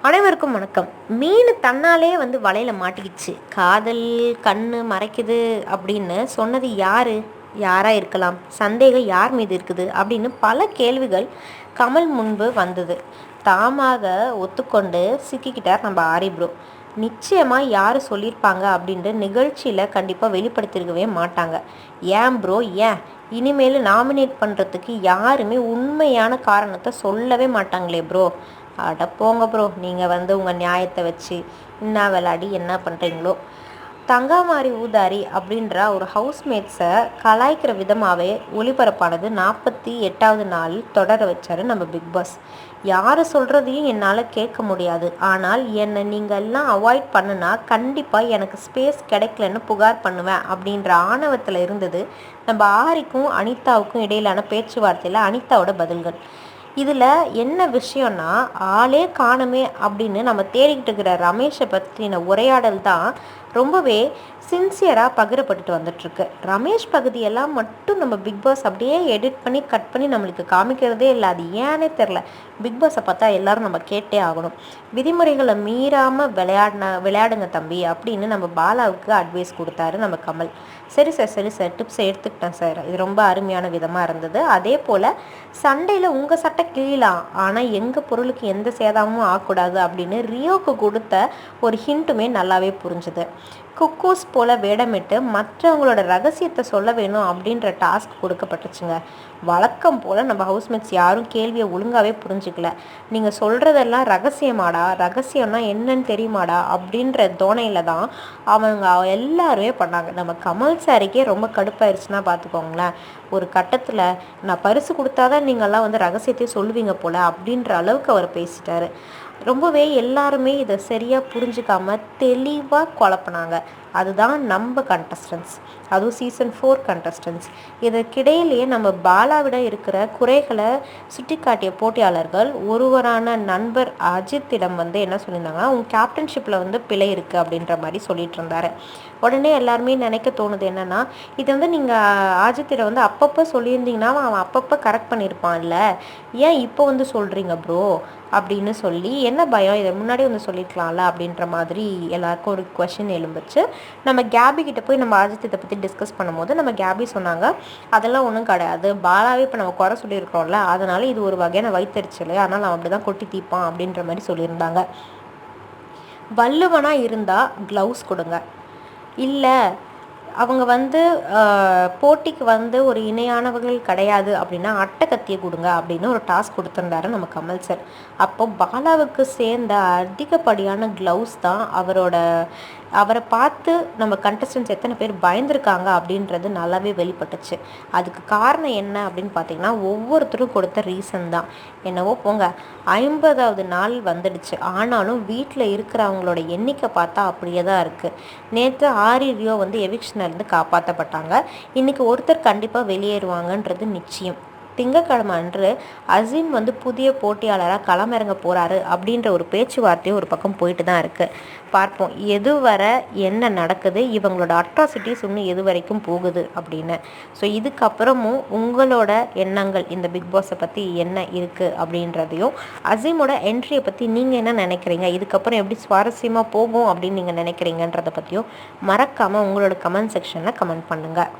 அனைவருக்கும் வணக்கம். மீன் தன்னாலே வலையில் மாட்டிக்கிச்சு, காதல் கண்ணு மறைக்குது அப்படின்னு சொன்னது யாராக இருக்கலாம்? சந்தேகம் யார் மீது இருக்குது அப்படின்னு பல கேள்விகள் கமல் முன்பு வந்தது. தாமாக ஒத்துக்கொண்டு சிக்கிக்கிட்டார் நம்ம ஆரி ப்ரோ. நிச்சயமாக யார் சொல்லியிருப்பாங்க அப்படின்ட்டு நிகழ்ச்சியில் கண்டிப்பாக வெளிப்படுத்திருக்கவே மாட்டாங்க. ஏன் ப்ரோ, ஏன் இனிமேல் நாமினேட் பண்ணுறதுக்கு யாருமே உண்மையான காரணத்தை சொல்லவே மாட்டாங்களே ப்ரோ? அட போங்க ப்ரோ, நீங்கள் உங்கள் நியாயத்தை வச்சு என்ன விளையாடி என்ன பண்ணுறீங்களோ. தங்காமாரி ஊதாரி அப்படின்ற ஒரு ஹவுஸ்மேட்ஸை கலாய்க்கிற விதமாகவே ஒளிபரப்பானது 48வது நாளில் தொடர வச்சார் நம்ம பிக் பாஸ். யார் சொல்கிறதையும் என்னால் கேட்க முடியாது, ஆனால் என்னை நீங்கள் எல்லாம் அவாய்ட் பண்ணுனா கண்டிப்பாக எனக்கு ஸ்பேஸ் கிடைக்கலன்னு புகார் பண்ணுவேன் அப்படின்ற ஆணவத்தில் இருந்தது நம்ம ஆரிக்கும் அனிதாவுக்கும் இடையிலான பேச்சுவார்த்தையில் அனிதாவோட பதில்கள். இதில் என்ன விஷயம்னா, ஆளே காணுமே அப்படின்னு நம்ம தேடிக்கிட்டு இருக்கிற ரமேஷை பற்றின உரையாடல் தான் ரொம்பவே சின்சியராக பகிரப்பட்டுட்டு வந்துட்டுருக்கு. ரமேஷ் பகுதியெல்லாம் மட்டும் நம்ம பிக் பாஸ் அப்படியே எடிட் பண்ணி கட் பண்ணி நம்மளுக்கு காமிக்கிறதே இல்லை. அது ஏன்னே தெரில. பிக் பாஸை பார்த்தா எல்லோரும் நம்ம கேட்டே ஆகணும். விதிமுறைகளை மீறாமல் விளையாடுங்க தம்பி அப்படின்னு நம்ம பாலாவுக்கு அட்வைஸ் கொடுத்தாரு நம்ம கமல். சரி சார் டிப்ஸை எடுத்துக்கிட்டேன் சார், இது ரொம்ப அருமையான விதமாக இருந்தது. அதே போல் சண்டையில் உங்கள் சட்டை கிழியலாம், ஆனால் எங்கள் பொருளுக்கு எந்த சேதாரமும் ஆகக்கூடாது அப்படின்னு ரியோவுக்கு கொடுத்த ஒரு ஹிண்ட்டுமே நல்லாவே புரிஞ்சுது. குக்கூஸ் போல் வேடமிட்டு மற்றவங்களோட ரகசியத்தை சொல்ல வேணும் அப்படின்ற டாஸ்க் கொடுக்கப்பட்டுச்சுங்க. வழக்கம் போல் நம்ம ஹவுஸ்மேட்ஸ் யாரும் கேள்வியை ஒழுங்காகவே புரிஞ்சுக்கல. நீங்கள் சொல்கிறதெல்லாம் ரகசியமாடா, ரகசியம்னா என்னன்னு தெரியுமாடா அப்படின்ற தோணையில் தான் அவங்க எல்லாருமே பண்ணாங்க. நம்ம கமல் சாருக்கே ரொம்ப கடுப்பாயிருச்சுன்னா பார்த்துக்கோங்களேன். ஒரு கட்டத்தில் நான் பரிசு கொடுத்தாதான் நீங்கள்லாம் ரகசியத்தையும் சொல்லுவீங்க போல் அப்படின்ற அளவுக்கு அவர் பேசிட்டாரு. ரொம்பவே எல்லாருமே இதை சரியாக புரிஞ்சுக்காம தெளிவாக குழப்பினாங்க. அதுதான் நம்ம கண்டஸ்டன்ஸ், அதுவும் சீசன் 4 கண்டஸ்டன்ஸ். இதற்கிடையிலேயே நம்ம பாலாவிட இருக்கிற குறைகளை சுட்டி காட்டிய போட்டியாளர்கள் ஒருவரான நண்பர் அஜித்திடம் என்ன சொல்லியிருந்தாங்கன்னா, உங்கள் கேப்டன்ஷிப்பில் பிழை இருக்குது அப்படின்ற மாதிரி சொல்லிட்டு இருந்தாரு. உடனே எல்லாருமே நினைக்க தோணுது என்னென்னா, இது நீங்கள் அஜித்திடம் அப்பப்போ சொல்லியிருந்தீங்கன்னா அவன் அப்பப்போ கரெக்ட் பண்ணியிருப்பான், இல்லை ஏன் இப்போ சொல்கிறீங்க ப்ரோ அப்படின்னு சொல்லி, என்ன பயம், இதை முன்னாடி சொல்லியிருக்கலாம்ல அப்படின்ற மாதிரி எல்லாருக்கும் ஒரு கொஷின் எழும்புச்சு. நம்ம கேபி கிட்ட போய் நம்ம அஜித்தை பற்றி டிஸ்கஸ் பண்ணும்போது நம்ம கேபி சொன்னாங்க, அதெல்லாம் ஒன்றும் கிடையாது, பாலாவே இப்போ நம்ம குறை சொல்லியிருக்கிறோம்ல, அதனால இது ஒரு வகையான வைத்தறிச்சல், ஆனால் அவன் அப்படி தான் கொட்டி தீப்பான் அப்படின்ற மாதிரி சொல்லியிருந்தாங்க. வள்ளுவனாக இருந்தால் க்ளவுஸ் கொடுங்க, இல்லை அவங்க போட்டிக்கு ஒரு இணையானவர்கள் கிடையாது அப்படின்னா அட்டைக்கத்தியை கொடுங்க அப்படின்னு ஒரு டாஸ்க் கொடுத்துருந்தாரு நம்ம கமல் சார். அப்போ பாலாவுக்கு சேர்ந்த அதிகப்படியான க்ளவுஸ் தான் அவரை பார்த்து நம்ம கண்டஸ்டன்ஸ் எத்தனை பேர் பயந்துருக்காங்க அப்படின்றது நல்லாவே வெளிப்பட்டுச்சு. அதுக்கு காரணம் என்ன அப்படின்னு பார்த்தீங்கன்னா, ஒவ்வொருத்தரும் கொடுத்த ரீசன் தான். என்னவோ போங்க, 50வது நாள் வந்துடுச்சு, ஆனாலும் வீட்டில் இருக்கிறவங்களோட எண்ணிக்கை பார்த்தா அப்படியே தான் இருக்குது. நேற்று ஆரி ரியோ எவிக்ஷன்லேருந்து காப்பாற்றப்பட்டாங்க. இன்றைக்கி ஒருத்தர் கண்டிப்பாக வெளியேறுவாங்கன்றது நிச்சயம். திங்கக்கிழமை அன்று அசீம் புதிய போட்டியாளராக களமிறங்க போகிறாரு அப்படின்ற ஒரு பேச்சுவார்த்தையும் ஒரு பக்கம் போயிட்டு தான் இருக்குது. பார்ப்போம் எதுவரை என்ன நடக்குது, இவங்களோட அட்ராசிட்டிஸ் இன்னும் எது வரைக்கும் போகுது அப்படின்னு. ஸோ இதுக்கப்புறமும் உங்களோட எண்ணங்கள் இந்த பிக் பாஸை பற்றி என்ன இருக்குது அப்படின்றதையும், அசீமோட என்ட்ரியை பற்றி நீங்கள் என்ன நினைக்கிறீங்க, இதுக்கப்புறம் எப்படி சுவாரஸ்யமாக போகும் அப்படின்னு நீங்கள் நினைக்கிறீங்கன்றதை பற்றியும் மறக்காமல் உங்களோட கமெண்ட் செக்ஷனில் கமெண்ட் பண்ணுங்கள்.